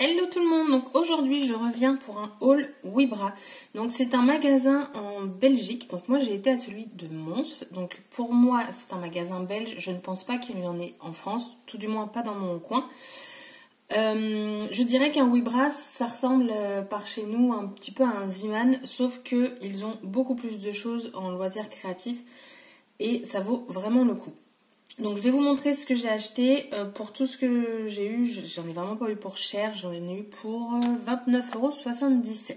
Hello tout le monde, donc aujourd'hui je reviens pour un haul Wibra. Donc c'est un magasin en Belgique, donc moi j'ai été à celui de Mons. Donc pour moi c'est un magasin belge, je ne pense pas qu'il y en ait en France, tout du moins pas dans mon coin. Je dirais qu'un Wibra ça ressemble par chez nous un petit peu à un Ziman, sauf qu'ils ont beaucoup plus de choses en loisirs créatifs et ça vaut vraiment le coup. Donc je vais vous montrer ce que j'ai acheté. Pour tout ce que j'ai eu, j'en ai vraiment pas eu pour cher, j'en ai eu pour 29,77 €.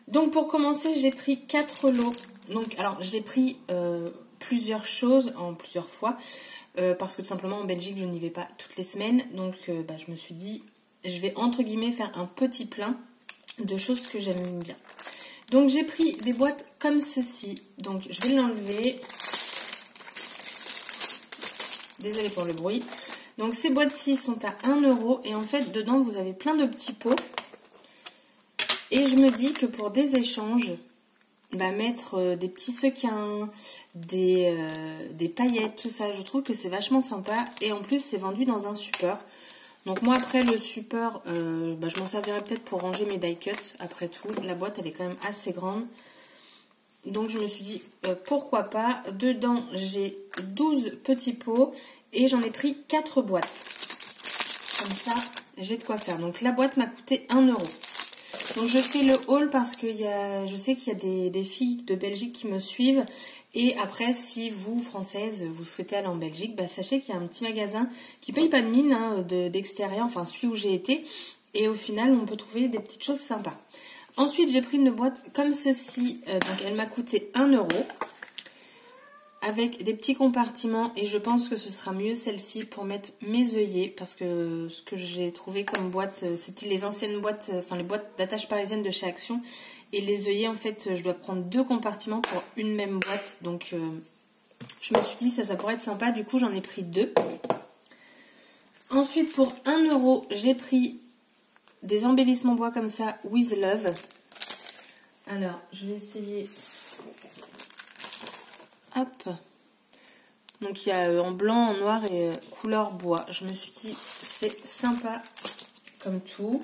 Donc pour commencer, j'ai pris 4 lots. Donc alors j'ai pris plusieurs choses en plusieurs fois, parce que tout simplement en Belgique je n'y vais pas toutes les semaines. Donc je me suis dit, je vais entre guillemets faire un petit plein de choses que j'aime bien. Donc j'ai pris des boîtes comme ceci. Donc je vais l'enlever. Désolée pour le bruit. Donc ces boîtes-ci sont à 1 € et en fait dedans vous avez plein de petits pots. Et je me dis que pour des échanges, mettre des petits sequins, des paillettes, tout ça, je trouve que c'est vachement sympa. Et en plus c'est vendu dans un support. Donc moi après le support, je m'en servirai peut-être pour ranger mes die cuts. Après tout, la boîte elle est quand même assez grande. Donc je me suis dit pourquoi pas. Dedans j'ai 12 petits pots et j'en ai pris 4 boîtes. Comme ça j'ai de quoi faire. Donc la boîte m'a coûté 1 €. Donc je fais le haul parce que je sais qu'il y a des filles de Belgique qui me suivent. Et après si vous, françaises, vous souhaitez aller en Belgique, sachez qu'il y a un petit magasin qui paye pas de mine d'extérieur, enfin celui où j'ai été. Et au final on peut trouver des petites choses sympas. Ensuite, j'ai pris une boîte comme ceci. Donc, elle m'a coûté 1 € avec des petits compartiments. Et je pense que ce sera mieux celle-ci pour mettre mes œillets. Parce que ce que j'ai trouvé comme boîte, c'était les anciennes boîtes, les boîtes d'attache parisienne de chez Action. Et les œillets, en fait, je dois prendre 2 compartiments pour une même boîte. Donc, je me suis dit, ça pourrait être sympa. Du coup, j'en ai pris 2. Ensuite, pour 1 €, j'ai pris des embellissements bois comme ça, With Love. Alors, je vais essayer. Hop. Donc, il y a en blanc, en noir et couleur bois. Je me suis dit, c'est sympa comme tout.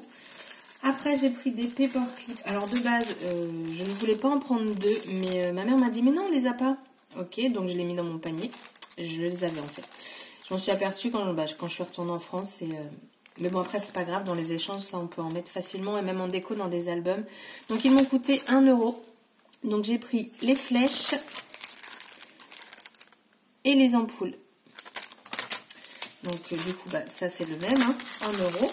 Après, j'ai pris des paper clips. Alors, de base, je ne voulais pas en prendre 2, mais ma mère m'a dit, mais non, on les a pas. Ok, donc je l'ai mis dans mon panier. Je les avais en fait. Je m'en suis aperçue quand je suis retournée en France et... mais bon, après, c'est pas grave. Dans les échanges, ça, on peut en mettre facilement. Et même en déco dans des albums. Donc, ils m'ont coûté 1 €. Donc, j'ai pris les flèches. Et les ampoules. Donc, du coup, ça, c'est le même. 1 €.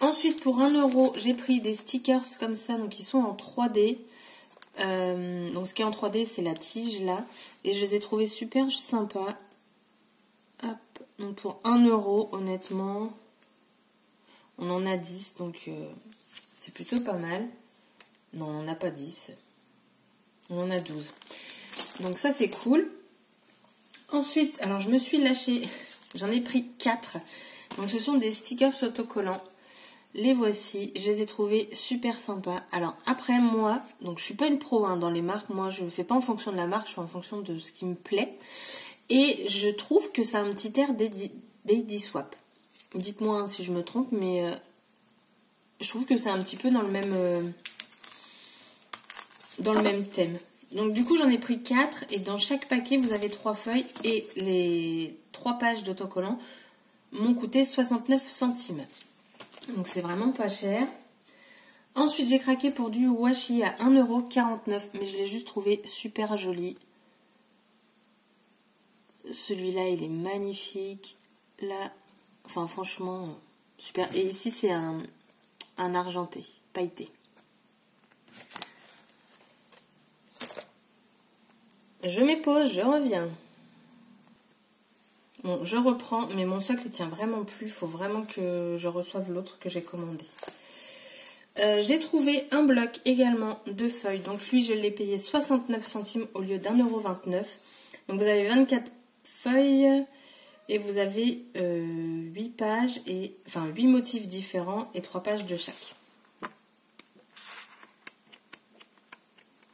Ensuite, pour 1 €, j'ai pris des stickers comme ça. Donc, ils sont en 3D. Donc, ce qui est en 3D, c'est la tige, là. Et je les ai trouvés super sympas. Hop. Donc pour 1 €, honnêtement, on en a 10, donc c'est plutôt pas mal. Non, on n'en a pas 10. On en a 12. Donc ça, c'est cool. Ensuite, alors je me suis lâchée. J'en ai pris 4. Donc ce sont des stickers autocollants. Les voici. Je les ai trouvés super sympas. Alors après, moi, donc je suis pas une pro dans les marques. Moi, je ne fais pas en fonction de la marque, je fais en fonction de ce qui me plaît. Et je trouve que ça a un petit air Daily Swap. Dites-moi si je me trompe, mais je trouve que c'est un petit peu dans le même thème. Donc du coup, j'en ai pris 4 et dans chaque paquet, vous avez 3 feuilles et les 3 pages d'autocollants m'ont coûté 69 centimes. Donc c'est vraiment pas cher. Ensuite, j'ai craqué pour du washi à 1,49 €, mais je l'ai juste trouvé super joli. Celui-là, il est magnifique. Là, enfin, franchement, super. Et ici, c'est un argenté, pailleté. Je m'épose, je reviens. Bon, je reprends, mais mon socle, il tient vraiment plus. Il faut vraiment que je reçoive l'autre que j'ai commandé. J'ai trouvé un bloc également de feuilles. Donc, lui, je l'ai payé 69 centimes au lieu d'1,29 €. Donc, vous avez 24 feuilles et vous avez 8 pages et 8 motifs différents et 3 pages de chaque.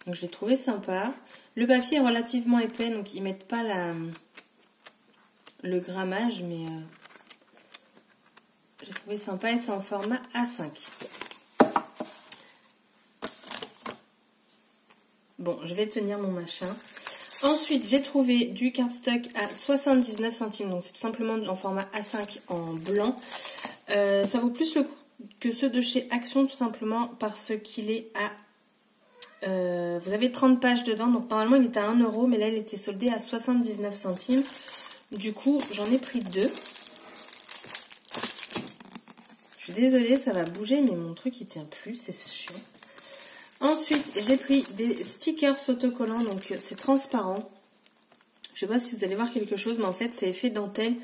Donc je l'ai trouvé sympa. Le papier est relativement épais, donc ils mettent pas le grammage, mais j'ai trouvé sympa et c'est en format A5. Bon, je vais tenir mon machin. Ensuite, j'ai trouvé du cardstock à 79 centimes. Donc, c'est tout simplement en format A5 en blanc. Ça vaut plus le coup que ceux de chez Action, tout simplement parce qu'il est à... vous avez 30 pages dedans. Donc, normalement, il était à 1 €, mais là, il était soldé à 79 centimes. Du coup, j'en ai pris 2. Je suis désolée, ça va bouger, mais mon truc, il tient plus. C'est chiant. Ensuite, j'ai pris des stickers autocollants, donc c'est transparent. Je ne sais pas si vous allez voir quelque chose, mais en fait, c'est effet dentelle.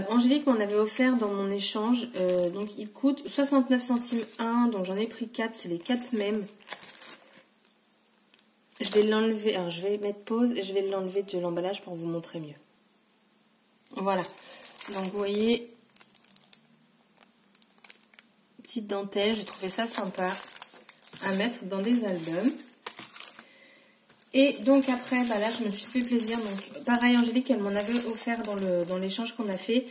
Angélique m'en avait offert dans mon échange, donc il coûte 69 centimes 1, donc j'en ai pris 4, c'est les 4 mêmes. Je vais l'enlever, alors je vais mettre pause et je vais l'enlever de l'emballage pour vous montrer mieux. Voilà, donc vous voyez, petite dentelle, j'ai trouvé ça sympa à mettre dans des albums. Et donc après, bah là je me suis fait plaisir. Donc pareil, Angélique, elle m'en avait offert dans l'échange qu'on a fait.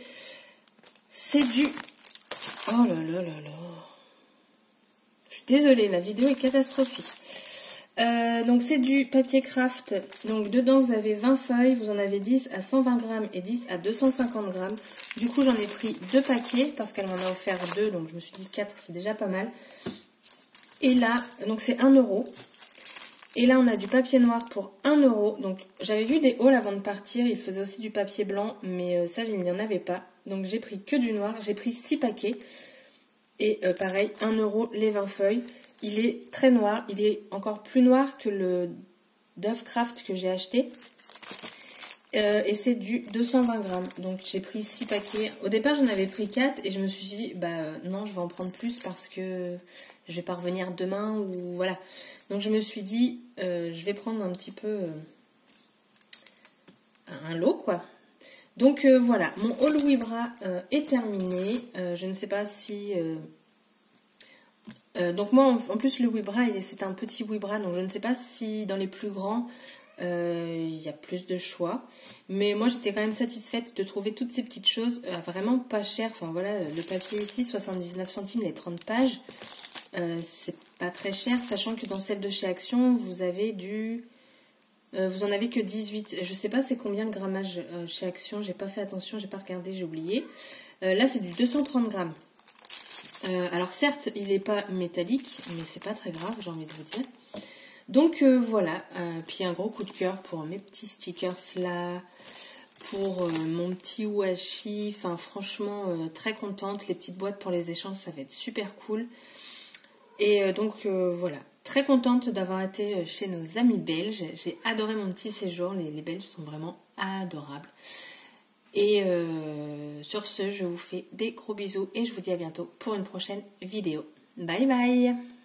C'est du... Oh là là là là. Je suis désolée, la vidéo est catastrophique. Donc c'est du papier craft. Donc dedans vous avez 20 feuilles, vous en avez 10 à 120 grammes et 10 à 250 grammes. Du coup j'en ai pris 2 paquets parce qu'elle m'en a offert 2. Donc je me suis dit 4, c'est déjà pas mal. Et là, donc c'est 1 €. Et là, on a du papier noir pour 1 €. Donc, j'avais vu des hauls avant de partir. Ils faisaient aussi du papier blanc, mais ça, il n'y en avait pas. Donc, j'ai pris que du noir. J'ai pris 6 paquets. Et pareil, 1 € les 20 feuilles. Il est très noir. Il est encore plus noir que le Dove Craft que j'ai acheté. Et c'est du 220 grammes. Donc, j'ai pris 6 paquets. Au départ, j'en avais pris 4. Et je me suis dit, bah non, je vais en prendre plus parce que je vais pas revenir demain ou voilà. Donc je me suis dit, je vais prendre un petit peu un lot quoi. Donc voilà, mon haul Wibra est terminé. Je ne sais pas si... donc moi en plus le Wibra, c'est un petit Wibra, donc je ne sais pas si dans les plus grands il y a plus de choix. Mais moi j'étais quand même satisfaite de trouver toutes ces petites choses vraiment pas chères. Enfin voilà, le papier ici, 79 centimes les 30 pages. C'est pas très cher, sachant que dans celle de chez Action, vous avez vous en avez que 18. Je sais pas c'est combien le grammage chez Action, j'ai pas fait attention, j'ai pas regardé, j'ai oublié. Là, c'est du 230 grammes. Alors certes, il n'est pas métallique, mais c'est pas très grave, j'ai envie de vous dire. Donc voilà, puis un gros coup de cœur pour mes petits stickers là, pour mon petit washi. Enfin, franchement, très contente. Les petites boîtes pour les échanges, ça va être super cool. Et donc voilà, très contente d'avoir été chez nos amis belges. J'ai adoré mon petit séjour, les Belges sont vraiment adorables. Et sur ce, je vous fais des gros bisous et je vous dis à bientôt pour une prochaine vidéo. Bye bye!